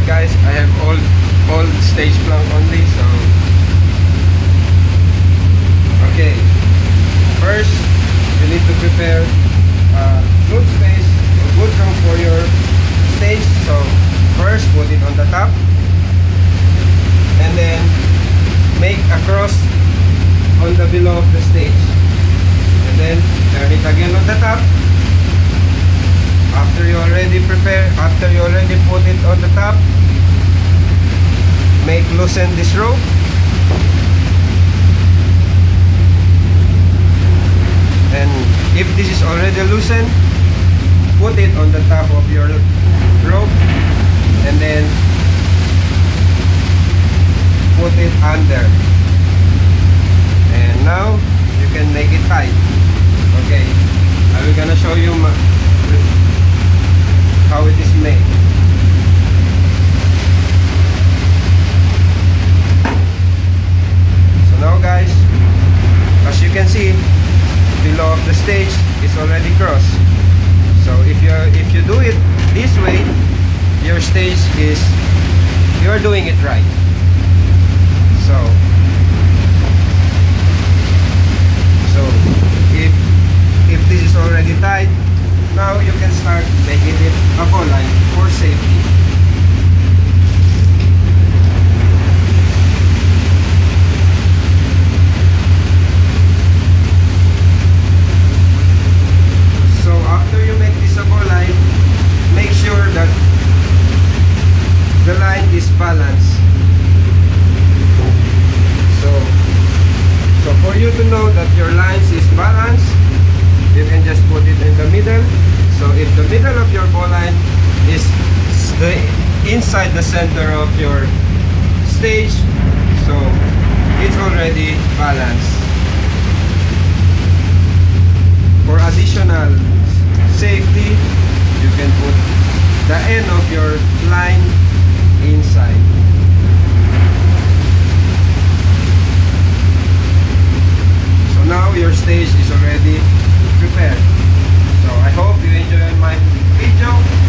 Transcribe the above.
Alright guys, I have old stage plank only, so okay. First, you need to prepare good space or good room for your stage. So first, put it on the top, and then make a cross on the below of the stage, and then turn it again on the top. After you already put it on the top, loosen this rope. And if this is already loosened, put it on the top of your rope, and then put it under. And now you can make it tight. Okay, I will gonna show you how it is made. So now guys, as you can see, below of the stage is already crossed. So if you do it this way, your stage is, you're doing it right. So if this is already tight, now you can start making it a ball line for safety. So after you make this a ball line, make sure that the line is balanced. So for you to know that your lines is balanced, you can just put it in the middle. So if the middle of your ball line is inside the center of your stage, so it's already balanced. For additional safety, you can put the end of your line inside. So now your stage is already prepared. So I hope you enjoyed my video.